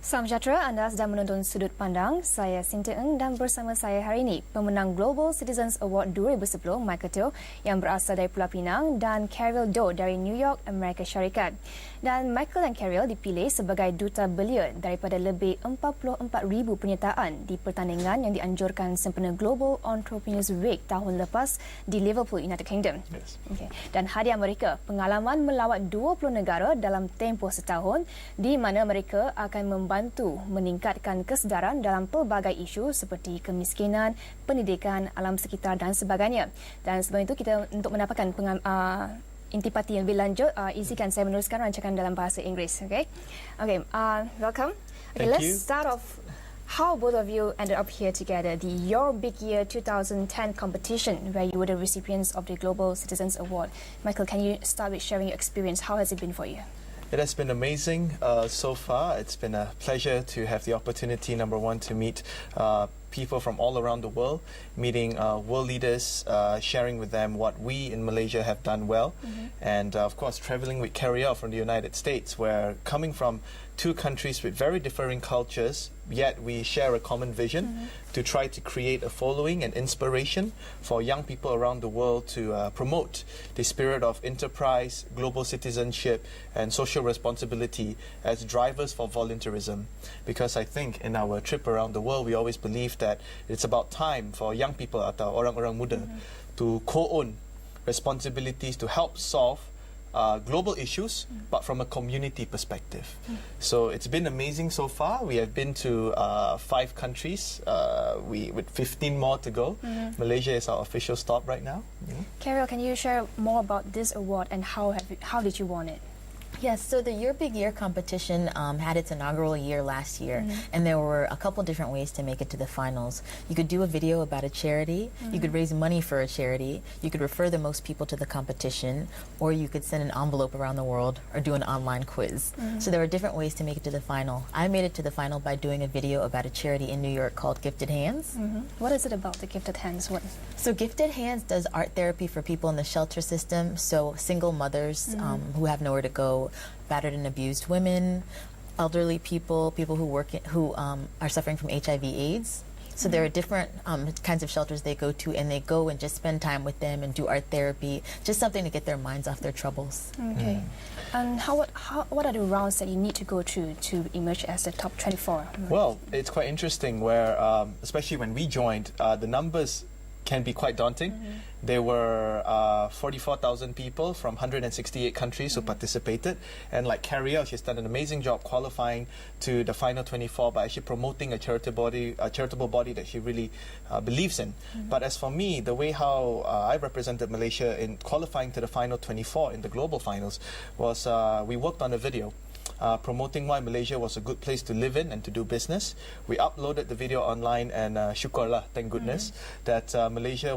Salam sejahtera, anda sedang menonton Sudut Pandang. Saya Sinta Eng dan bersama saya hari ini pemenang Global Citizens Award 2010 Michael Teoh yang berasal dari Pulau Pinang dan Carielle Doe dari New York, Amerika Syarikat. Dan Michael dan Carielle dipilih sebagai duta belia daripada lebih 44,000 penyertaan di pertandingan yang dianjurkan sempena Global Entrepreneurs Week tahun lepas di Liverpool, United Kingdom. Yes. Okay. Dan hadiah mereka pengalaman melawat 20 negara dalam tempoh setahun di mana mereka akan membantu meningkatkan kesedaran dalam pelbagai isu seperti kemiskinan, pendidikan, alam sekitar dan sebagainya. Dan sebab itu kita untuk mendapatkan intipati yang lebih lanjut, izinkan saya meneruskan rancangan dalam bahasa Inggeris. Okay, welcome. Okay, Thank let's you. start off. How both of you ended up here together, the Your Big Year 2010 competition, where you were the recipients of the Global Citizens Award. Michael, can you start with sharing your experience? How has it been for you? It has been amazing so far. It's been a pleasure to have the opportunity, number one, to meet people from all around the world, meeting world leaders, sharing with them what we in Malaysia have done well, and of course traveling with Carielle from the United States, where coming from two countries with very differing cultures, yet we share a common vision to try to create a following and inspiration for young people around the world to promote the spirit of enterprise, global citizenship and social responsibility as drivers for volunteerism. Because I think in our trip around the world, we always believe that it's about time for young people atau orang-orang muda to co-own responsibilities to help solve global issues, but from a community perspective. So it's been amazing so far. We have been to 5 countries, with 15 more to go. Malaysia is our official stop right now. Carielle, can you share more about this award and how did you won it? Yes, so the Your Big Year competition had its inaugural year last year, and there were a couple different ways to make it to the finals. You could do a video about a charity, you could raise money for a charity, you could refer the most people to the competition, or you could send an envelope around the world or do an online quiz. So there were different ways to make it to the final. I made it to the final by doing a video about a charity in New York called Gifted Hands. What is it about, the Gifted Hands? So Gifted Hands does art therapy for people in the shelter system, so single mothers who have nowhere to go, battered and abused women, elderly people, people who are suffering from HIV/AIDS. So there are different kinds of shelters they go to, and they go and just spend time with them and do art therapy, just something to get their minds off their troubles. Okay. And what are the rounds that you need to go through to emerge as the top 24? Well, it's quite interesting where, especially when we joined, the numbers can be quite daunting. There were 44,000 people from 168 countries who participated, and like Carielle, she's done an amazing job qualifying to the final 24 by actually promoting a charitable body that she really believes in. But as for me, the way how I represented Malaysia in qualifying to the final 24 in the global finals was we worked on a video promoting why Malaysia was a good place to live in and to do business. We uploaded the video online, and syukurlah, thank goodness, that Malaysia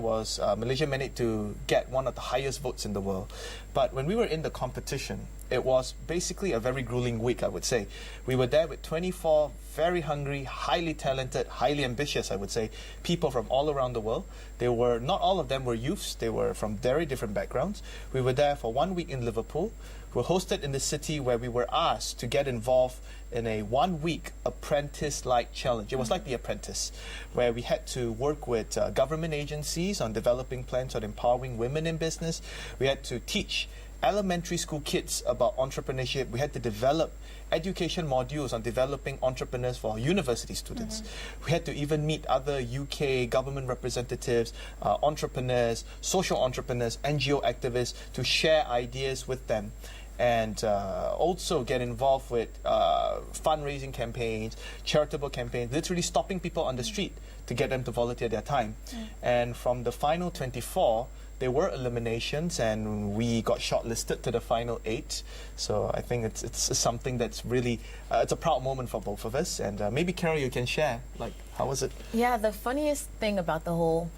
managed to get one of the highest votes in the world. But when we were in the competition, it was basically a very grueling week, I would say. We were there with 24 very hungry, highly talented, highly ambitious, I would say, people from all around the world. Not all of them were youths, they were from very different backgrounds. We were there for 1 week in Liverpool. We were hosted in the city where we were asked to get involved in a 1-week apprentice-like challenge. It was like The Apprentice, where we had to work with government agencies on developing plans on empowering women in business. We had to teach elementary school kids about entrepreneurship. We had to develop education modules on developing entrepreneurs for university students. We had to even meet other UK government representatives, entrepreneurs, social entrepreneurs, NGO activists to share ideas with them. And also get involved with fundraising campaigns, charitable campaigns, literally stopping people on the street to get them to volunteer their time. And from the final 24, there were eliminations, and we got shortlisted to the final 8. So I think it's something that's really it's a proud moment for both of us. And maybe Carielle, you can share, like, how was it? Yeah, the funniest thing about the whole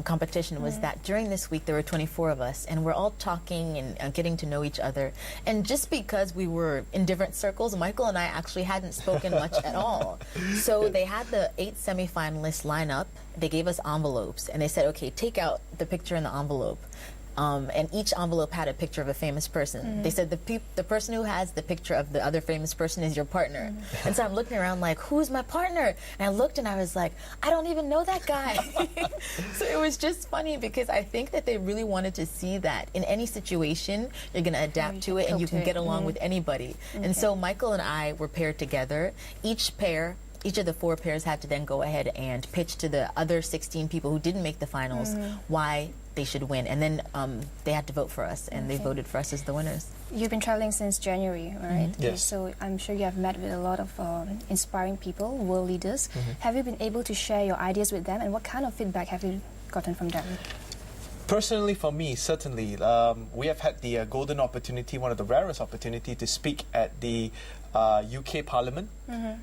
competition was that during this week there were 24 of us, and we're all talking and getting to know each other. And just because we were in different circles, Michael and I actually hadn't spoken much at all. So they had the 8 semi-finalists line up. They gave us envelopes, and they said, okay, take out the picture in the envelope. and each envelope had a picture of a famous person. They said the person who has the picture of the other famous person is your partner. And so I'm looking around like, who's my partner? And I looked and I was like, I don't even know that guy. So it was just funny because I think that they really wanted to see that in any situation, you're going to adapt to it and you can get along with anybody. And so Michael and I were paired together. Each of the 4 pairs had to then go ahead and pitch to the other 16 people who didn't make the finals why they should win. And then they had to vote for us, and they voted for us as the winners. You've been traveling since January, right? Yes. So I'm sure you have met with a lot of inspiring people, world leaders. Have you been able to share your ideas with them, and what kind of feedback have you gotten from them? Personally, for me, certainly, we have had the golden opportunity, one of the rarest opportunity, to speak at the UK Parliament,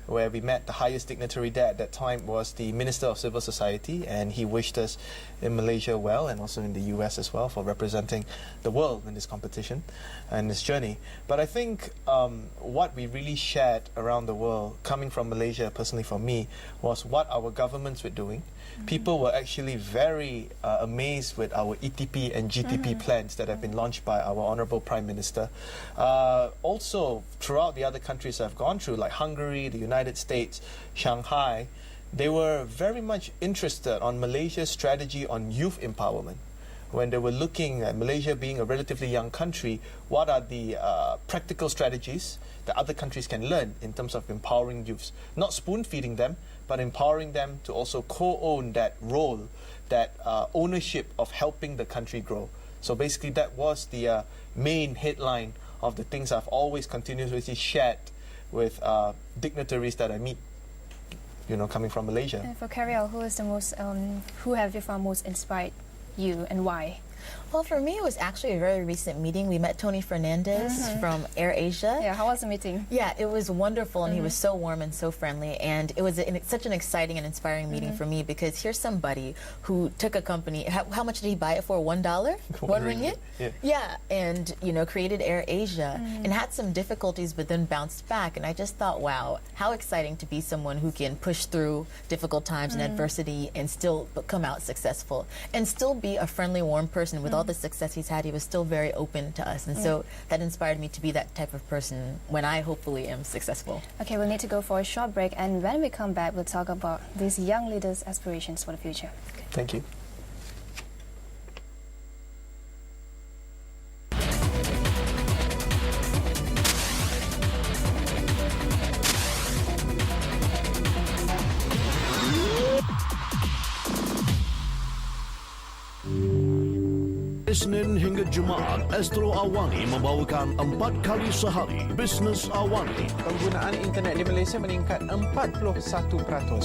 where we met the highest dignitary there at that time was the Minister of Civil Society, and he wished us in Malaysia well, and also in the US as well, for representing the world in this competition and this journey. But I think what we really shared around the world, coming from Malaysia, personally for me, was what our governments were doing. People were actually very amazed with our ETP and GTP plans that have been launched by our Honourable Prime Minister. Also, throughout the other countries I've gone through, like Hungary, the United States, Shanghai, they were very much interested on Malaysia's strategy on youth empowerment. When they were looking at Malaysia being a relatively young country, what are the practical strategies that other countries can learn in terms of empowering youths? Not spoon-feeding them, but empowering them to also co-own that role, that ownership of helping the country grow. So basically that was the main headline of the things I've always continuously shared with dignitaries that I meet, coming from Malaysia. And for Carielle, who have you found most inspired you, and why? Well, for me, it was actually a very recent meeting. We met Tony Fernandez from AirAsia. Yeah, how was the meeting? Yeah, it was wonderful, and he was so warm and so friendly, and it was such an exciting and inspiring meeting for me, because here's somebody who took a company. How much did he buy it for? $1? One ringgit? Yeah, and created AirAsia and had some difficulties, but then bounced back. And I just thought, wow, how exciting to be someone who can push through difficult times and adversity and still come out successful, and still be a friendly, warm person. With all the success he's had, he was still very open to us, and so that inspired me to be that type of person when I hopefully am successful. Okay, we'll need to go for a short break, and when we come back, we'll talk about these young leaders' aspirations for the future. Okay. Thank you. Isnin hingga Jumaat, Astro Awani membawakan 4 kali sehari Bisnes Awani. Penggunaan internet di Malaysia meningkat 41%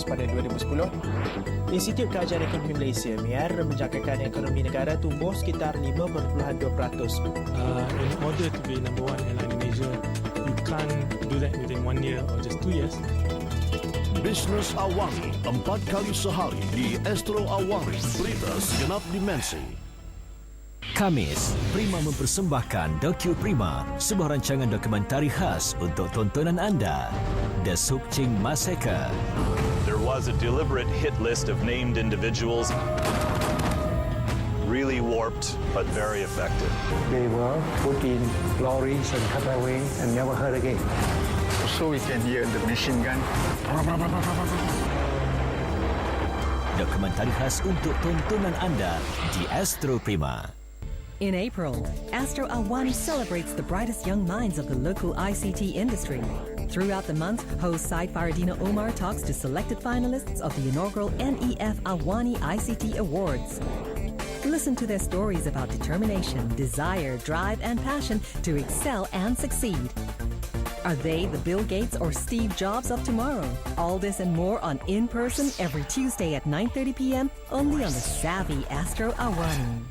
pada 2010. Institut Kajian Ekonomi Malaysia MIAR menjangkakan ekonomi negara tumbuh sekitar 5.2%. In order to be number one airline in Asia, you can't do that within 1 year or just 2 years. Bisnes Awani 4 kali sehari di Astro Awani. Berita segenap dimensi. Khamis, Prima mempersembahkan Docu Prima, sebuah rancangan dokumentari khas untuk tontonan anda. The Sukching Massacre. There was a deliberate hit list of named individuals, really warped but very effective. They were put in lorries and cut away and never heard again. So we can hear the machine gun. Dokumentari khas untuk tontonan anda di Astro Prima. In April, Astro Awani celebrates the brightest young minds of the local ICT industry. Throughout the month, host Syed Faridina Omar talks to selected finalists of the inaugural NEF Awani ICT Awards. Listen to their stories about determination, desire, drive, and passion to excel and succeed. Are they the Bill Gates or Steve Jobs of tomorrow? All this and more on In Person every Tuesday at 9:30 p.m. only on the savvy Astro Awani.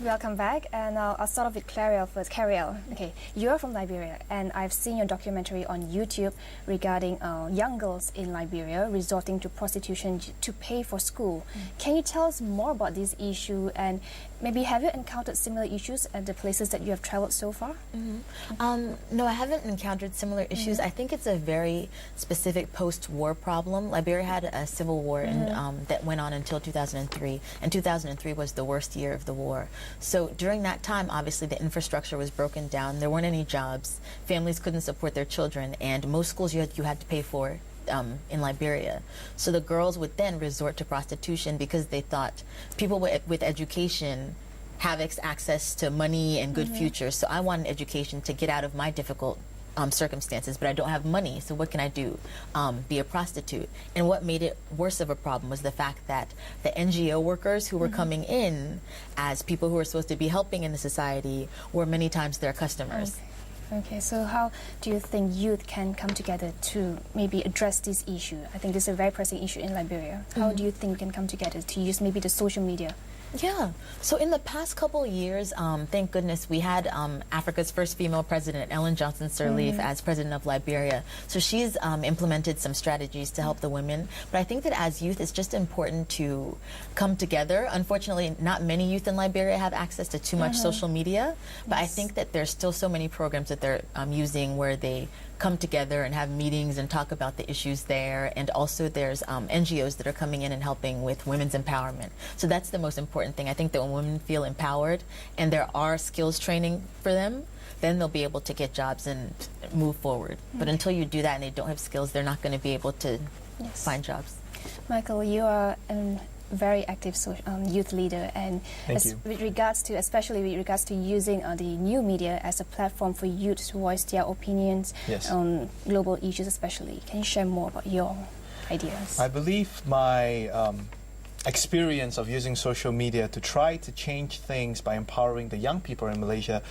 Welcome back, and I'll start off with Carielle first. Carielle, okay, you're from Liberia, and I've seen your documentary on YouTube regarding young girls in Liberia resorting to prostitution to pay for school. Can you tell us more about this issue, and maybe have you encountered similar issues at the places that you have traveled so far? No, I haven't encountered similar issues. I think it's a very specific post-war problem. Liberia had a civil war that went on until 2003, and 2003 was the worst year of the war. So during that time, obviously, the infrastructure was broken down. There weren't any jobs. Families couldn't support their children, and most schools you had to pay for in Liberia. So the girls would then resort to prostitution because they thought people with education have access to money and good futures. So I want an education to get out of my difficult circumstances, but I don't have money, so what can I do? Be a prostitute. And what made it worse of a problem was the fact that the NGO workers who were coming in as people who were supposed to be helping in the society were many times their customers. Okay, so how do you think youth can come together to maybe address this issue? I think this is a very pressing issue in Liberia. How do you think we can come together to use maybe the social media? Yeah. So in the past couple of years, thank goodness, we had Africa's first female president, Ellen Johnson Sirleaf, as president of Liberia. So she's implemented some strategies to help the women. But I think that as youth, it's just important to come together. Unfortunately, not many youth in Liberia have access to too much social media. But I think that there's still so many programs that they're using where they come together and have meetings and talk about the issues there. And also there's NGOs that are coming in and helping with women's empowerment. So that's the most important thing. I think that when women feel empowered and there are skills training for them, then they'll be able to get jobs and move forward. But until you do that and they don't have skills, they're not going to be able to find jobs. Michael, you are very active youth leader, and with regards to, especially with regards to using the new media as a platform for youth to voice their opinions on global issues especially. Can you share more about your ideas? I believe my experience of using social media to try to change things by empowering the young people in Malaysia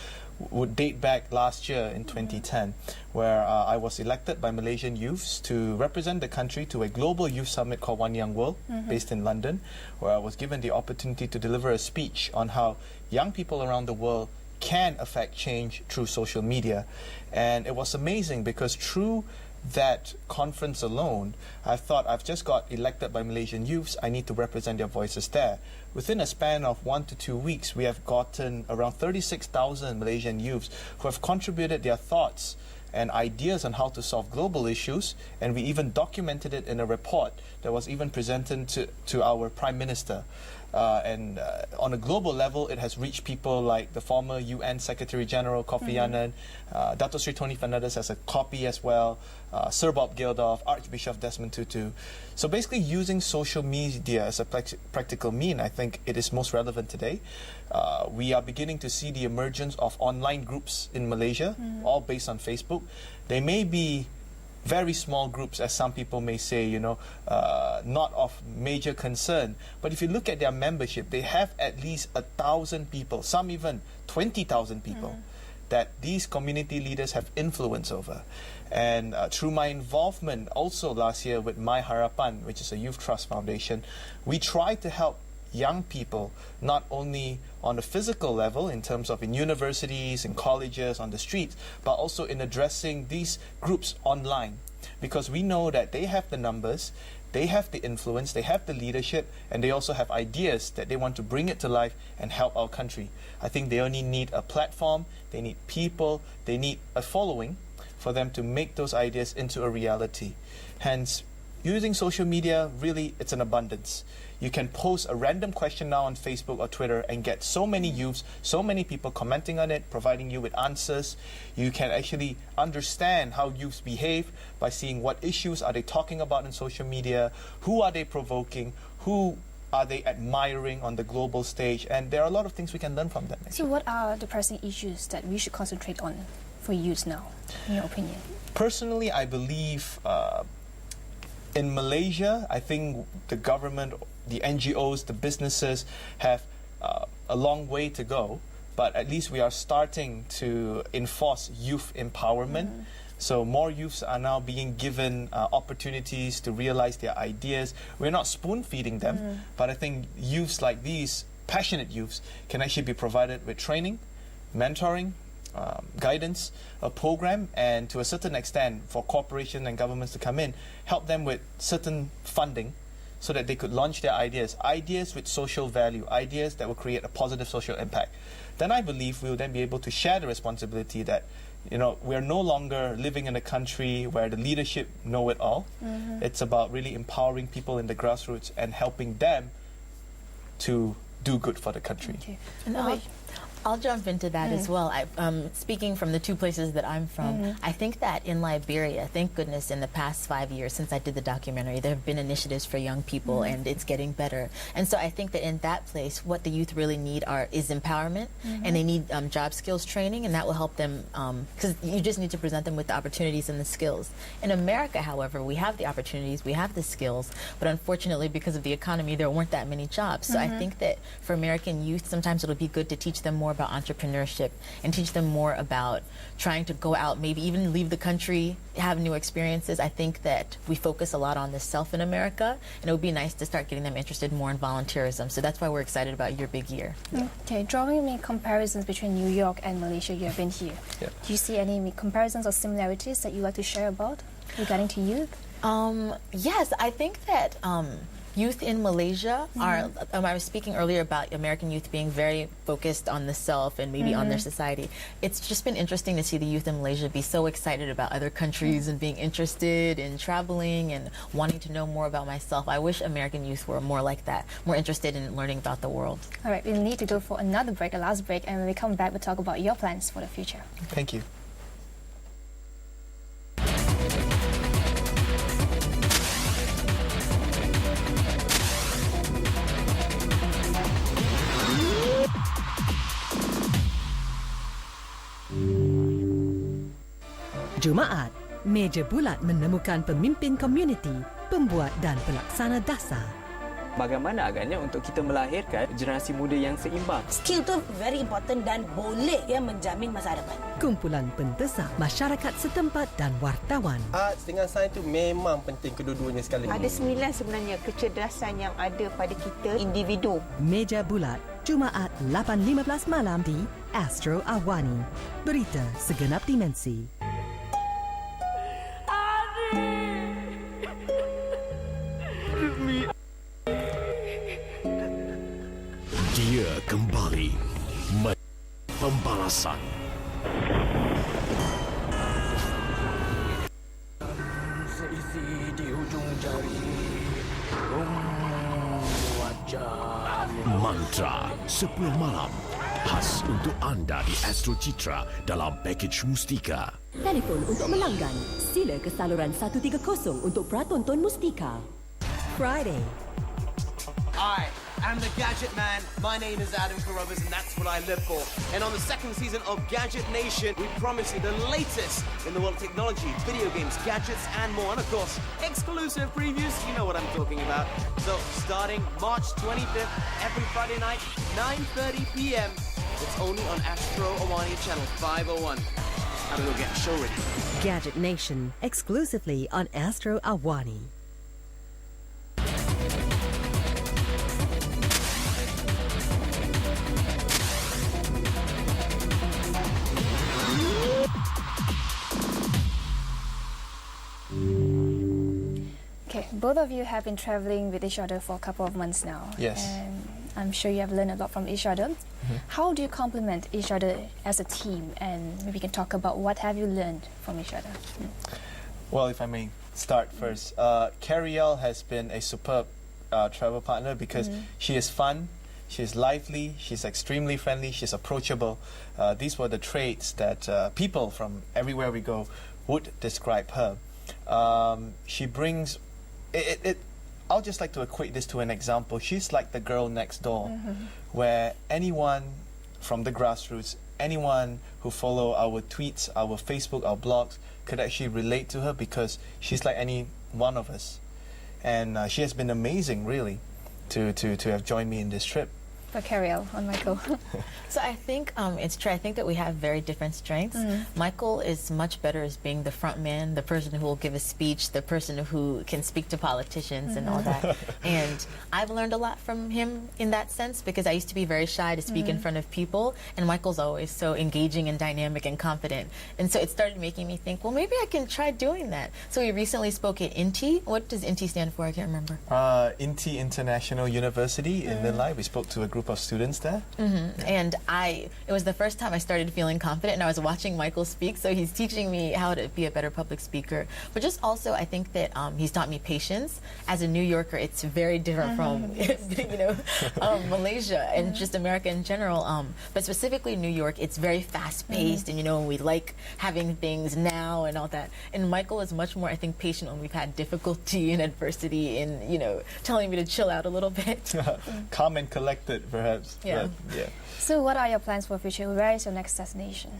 would date back last year in 2010, where I was elected by Malaysian youths to represent the country to a global youth summit called One Young World, based in London, where I was given the opportunity to deliver a speech on how young people around the world can affect change through social media. And it was amazing because through that conference alone, I thought, I've just got elected by Malaysian youths, I need to represent their voices there. Within a span of 1 to 2 weeks, we have gotten around 36,000 Malaysian youths who have contributed their thoughts and ideas on how to solve global issues, and we even documented it in a report that was even presented to our Prime Minister. On a global level, it has reached people like the former UN Secretary General Kofi Annan, Dato Sri Tony Fernandes has a copy as well, Sir Bob Geldof, Archbishop Desmond Tutu. So basically using social media as a practical mean, I think it is most relevant today. We are beginning to see the emergence of online groups in Malaysia, all based on Facebook. They may be very small groups, as some people may say, not of major concern. But if you look at their membership, they have at least 1,000 people, some even 20,000 people, that these community leaders have influence over. And through my involvement also last year with My Harapan, which is a youth trust foundation, we try to help young people, not only on a physical level in terms of in universities, in colleges, on the streets, but also in addressing these groups online. Because we know that they have the numbers, they have the influence, they have the leadership, and they also have ideas that they want to bring it to life and help our country. I think they only need a platform, they need people, they need a following for them to make those ideas into a reality. Hence, using social media, really, it's an abundance. You can post a random question now on Facebook or Twitter and get so many youths, so many people commenting on it, providing you with answers. You can actually understand how youths behave by seeing what issues are they talking about in social media, who are they provoking, who are they admiring on the global stage, and there are a lot of things we can learn from them. So what are the pressing issues that we should concentrate on for youth now, in your opinion? Personally, I believe in Malaysia, I think the government, the NGOs, the businesses have a long way to go, but at least we are starting to enforce youth empowerment. So more youths are now being given opportunities to realize their ideas. We're not spoon-feeding them, but I think youths like these passionate youths can actually be provided with training, mentoring, guidance, a program, and to a certain extent for corporations and governments to come in, help them with certain funding so that they could launch their ideas with social value, ideas that will create a positive social impact. Then I believe we will then be able to share the responsibility that, you know, we're no longer living in a country where the leadership know it all. It's about really empowering people in the grassroots and helping them to do good for the country. Okay. And I'll jump into that as well. Speaking from the two places that I'm from, I think that in Liberia, thank goodness, in the past 5 years since I did the documentary, there have been initiatives for young people, and it's getting better. And so I think that in that place, what the youth really need is empowerment, and they need job skills training, and that will help them, because you just need to present them with the opportunities and the skills. In America, however, we have the opportunities, we have the skills, but unfortunately, because of the economy, there weren't that many jobs. So I think that for American youth, sometimes it'll be good to teach them more about entrepreneurship and teach them more about trying to go out, maybe even leave the country, have new experiences. I think that we focus a lot on the self in America, and it would be nice to start getting them interested more in volunteerism. So that's why we're excited about Your Big Year. Okay, drawing any comparisons between New York and Malaysia, you have been here. Yeah. Do you see any comparisons or similarities that you'd like to share about regarding to youth? Yes, I think that youth in Malaysia are, I was speaking earlier about American youth being very focused on the self and maybe on their society. It's just been interesting to see the youth in Malaysia be so excited about other countries and being interested in traveling and wanting to know more about myself. I wish American youth were more like that, more interested in learning about the world. All right, we'll need to go for another break, a last break, and when we come back, we'll talk about your plans for the future. Thank you. Jumaat, meja bulat menemukan pemimpin komuniti, pembuat dan pelaksana dasar. Bagaimana agaknya untuk kita melahirkan generasi muda yang seimbang? Skill tu very important dan boleh menjamin masa depan. Kumpulan pendesak masyarakat setempat dan wartawan. Arts dengan sains tu memang penting kedua-duanya sekali. Ada 9 sebenarnya kecerdasan yang ada pada kita individu. Meja bulat, Jumaat 8.15 malam di Astro Awani. Berita segenap dimensi. Dia kembali pembalasan. Seisi di hujung jari. Wajah. Mantra 10 malam. Khas untuk anda di Astro Citra dalam pakej Mustika. Telefon untuk melanggan. Sila ke saluran 130 untuk pratonton Mustika. Friday. Hi, I'm the Gadget Man. My name is Adam Carruthers and that's what I live for. And on the second season of Gadget Nation, we promise you the latest in the world of technology, video games, gadgets and more. And of course, exclusive previews, you know what I'm talking about. So, starting March 25th, every Friday night, 9:30 p.m. It's only on Astro Awani Channel 501. I'm going to get show ready. Gadget Nation, exclusively on Astro Awani. Okay, both of you have been traveling with each other for a couple of months now. Yes. And I'm sure you have learned a lot from each other. How do you complement each other as a team? And maybe you can talk about what have you learned from each other. Well, if I may start first, Carielle has been a superb travel partner because she is fun, she's lively, she's extremely friendly, she's approachable. These were the traits that people from everywhere we go would describe her. She brings I'll just like to equate this to an example. She's like the girl next door, where anyone from the grassroots, anyone who follow our tweets, our Facebook, our blogs, could actually relate to her because she's like any one of us. And she has been amazing, really, to have joined me in this trip. for Carielle on Michael? So I think it's true. I think that we have very different strengths. Michael is much better as being the front man, the person who will give a speech, the person who can speak to politicians and all that. And I've learned a lot from him in that sense, because I used to be very shy to speak in front of people, and Michael's always so engaging and dynamic and confident. And so it started making me think, well, maybe I can try doing that. So we recently spoke at INTI. What does INTI stand for? I can't remember. INTI International University in Vinlai. We spoke to a group of students there. And it was the first time I started feeling confident, and I was watching Michael speak, so he's teaching me how to be a better public speaker. But just also, I think that he's taught me patience. As a New Yorker, it's very different from, Malaysia and just America in general. But specifically New York, it's very fast-paced, and, we like having things now and all that. And Michael is much more, I think, patient when we've had difficulty and adversity and, telling me to chill out a little bit. Calm and collected, perhaps. Yeah. Yeah. So what are your plans for future? Where is your next destination?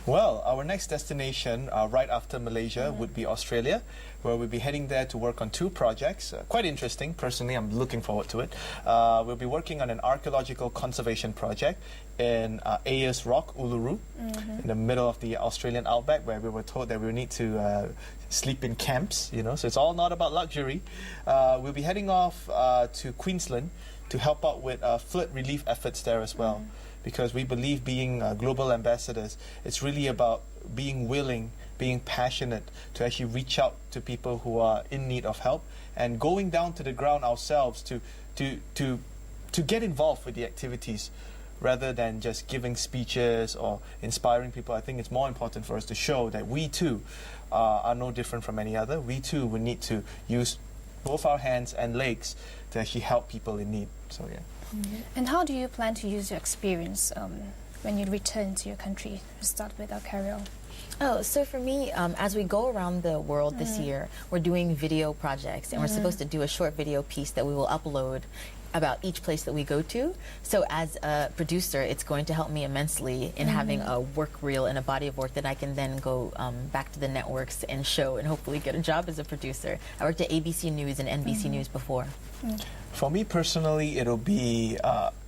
Well, our next destination, right after Malaysia, would be Australia, where we'll be heading there to work on 2 projects. Quite interesting. Personally, I'm looking forward to it. We'll be working on an archaeological conservation project in Ayers Rock, Uluru, in the middle of the Australian outback, where we were told that we need to sleep in camps, so it's all not about luxury. We'll be heading off to Queensland to help out with flood relief efforts there as well. Because we believe being global ambassadors, it's really about being willing, being passionate to actually reach out to people who are in need of help, and going down to the ground ourselves to get involved with the activities rather than just giving speeches or inspiring people. I think it's more important for us to show that we too are no different from any other. We too will need to use both our hands and legs to actually help people in need. So yeah. And how do you plan to use your experience when you return to your country? To start with Carielle. So for me, as we go around the world this year, we're doing video projects, and we're supposed to do a short video piece that we will upload about each place that we go to. So as a producer, it's going to help me immensely in having a work reel and a body of work that I can then go back to the networks and show and hopefully get a job as a producer. I worked at ABC News and NBC News before. For me personally, it'll be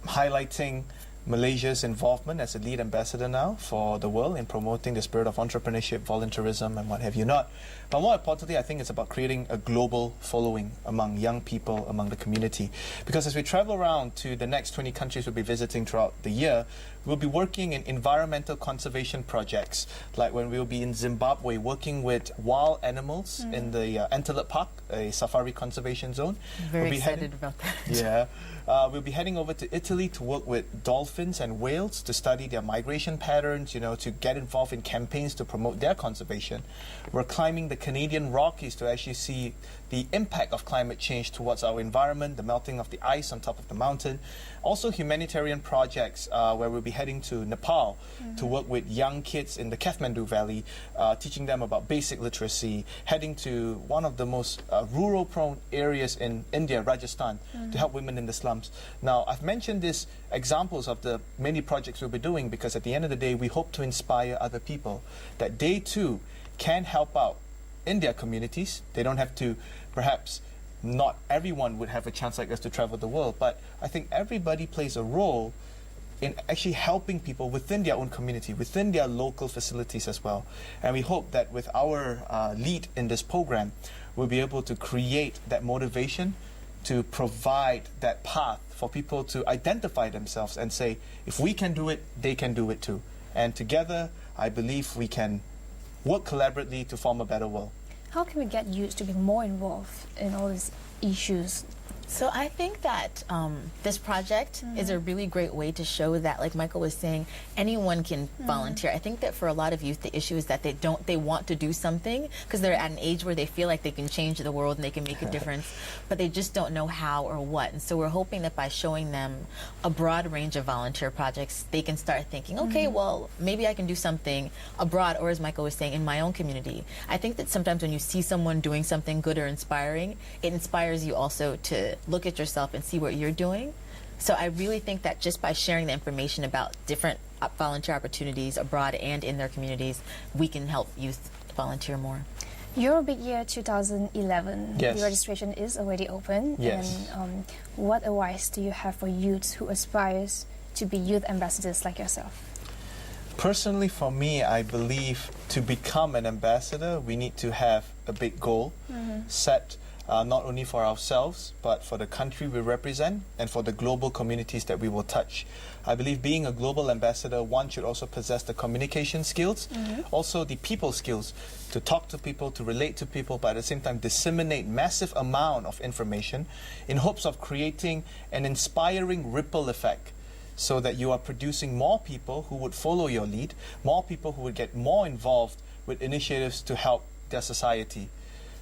highlighting Malaysia's involvement as a lead ambassador now for the world in promoting the spirit of entrepreneurship, volunteerism, and what have you not. But more importantly, I think it's about creating a global following among young people, among the community. Because as we travel around to the next 20 countries we'll be visiting throughout the year, we'll be working in environmental conservation projects, like when we'll be in Zimbabwe working with wild animals in the Antelope Park, a safari conservation zone. Very excited about that. Yeah. We'll be heading over to Italy to work with dolphins and whales to study their migration patterns, to get involved in campaigns to promote their conservation. We're climbing the Canadian Rockies to actually see the impact of climate change towards our environment, the melting of the ice on top of the mountain. Also humanitarian projects where we'll be heading to Nepal to work with young kids in the Kathmandu Valley, teaching them about basic literacy, heading to one of the most rural-prone areas in India, Rajasthan, to help women in the slums. Now, I've mentioned these examples of the many projects we'll be doing because at the end of the day, we hope to inspire other people that they too can help out in their communities. They don't have to, perhaps, not everyone would have a chance like us to travel the world, but I think everybody plays a role in actually helping people within their own community, within their local facilities as well. And we hope that with our lead in this program, we'll be able to create that motivation to provide that path for people to identify themselves and say, if we can do it, they can do it too. And together, I believe we can work collaboratively to form a better world. How can we get youth to be more involved in all these issues? So I think that this project is a really great way to show that, like Michael was saying, anyone can volunteer. I think that for a lot of youth, the issue is that they want to do something because they're at an age where they feel like they can change the world and they can make a difference, but they just don't know how or what. And so we're hoping that by showing them a broad range of volunteer projects, they can start thinking, okay, well, maybe I can do something abroad, or as Michael was saying, in my own community. I think that sometimes when you see someone doing something good or inspiring, it inspires you also to look at yourself and see what you're doing. So I really think that just by sharing the information about different volunteer opportunities abroad and in their communities, we can help youth volunteer more. Your big year 2011. Yes. The registration is already open. Yes. And what advice do you have for youths who aspires to be youth ambassadors like yourself? Personally, for me, I believe to become an ambassador, we need to have a big goal set not only for ourselves, but for the country we represent and for the global communities that we will touch. I believe being a global ambassador, one should also possess the communication skills, also the people skills, to talk to people, to relate to people, but at the same time disseminate massive amount of information in hopes of creating an inspiring ripple effect, so that you are producing more people who would follow your lead, more people who would get more involved with initiatives to help their society.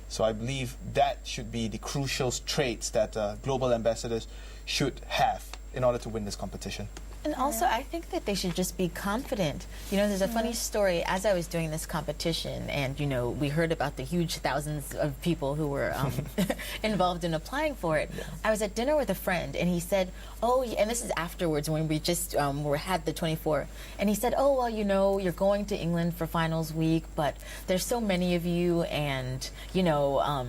So I believe that should be the crucial traits that global ambassadors should have in order to win this competition. And also, I think that they should just be confident. You know, there's a funny story. As I was doing this competition, and, you know, we heard about the huge thousands of people who were involved in applying for it. I was at dinner with a friend, and he said, oh, and this is afterwards when we just had the 24. And he said, oh, well, you know, you're going to England for finals week, but there's so many of you, and, you know,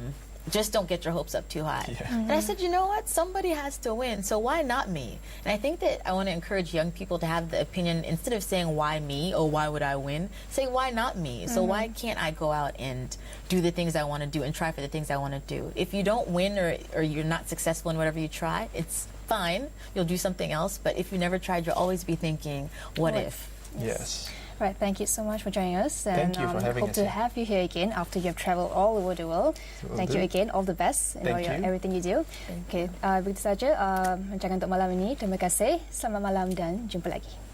just don't get your hopes up too high. And I said, you know what? Somebody has to win, so why not me? And I think that I want to encourage young people to have the opinion, instead of saying why me or why would I win, say why not me? So why can't I go out and do the things I want to do and try for the things I want to do? If you don't win or you're not successful in whatever you try, it's fine. You'll do something else. But if you never tried, you'll always be thinking, what if? Yes. Right, thank you so much for joining us. Thank you for having hope us to here. have you here again after you've traveled all over the world. Thank you again. All the best in all everything you do. Okay, begitu saja rancangan untuk malam ini. Terima kasih. Selamat malam dan jumpa lagi.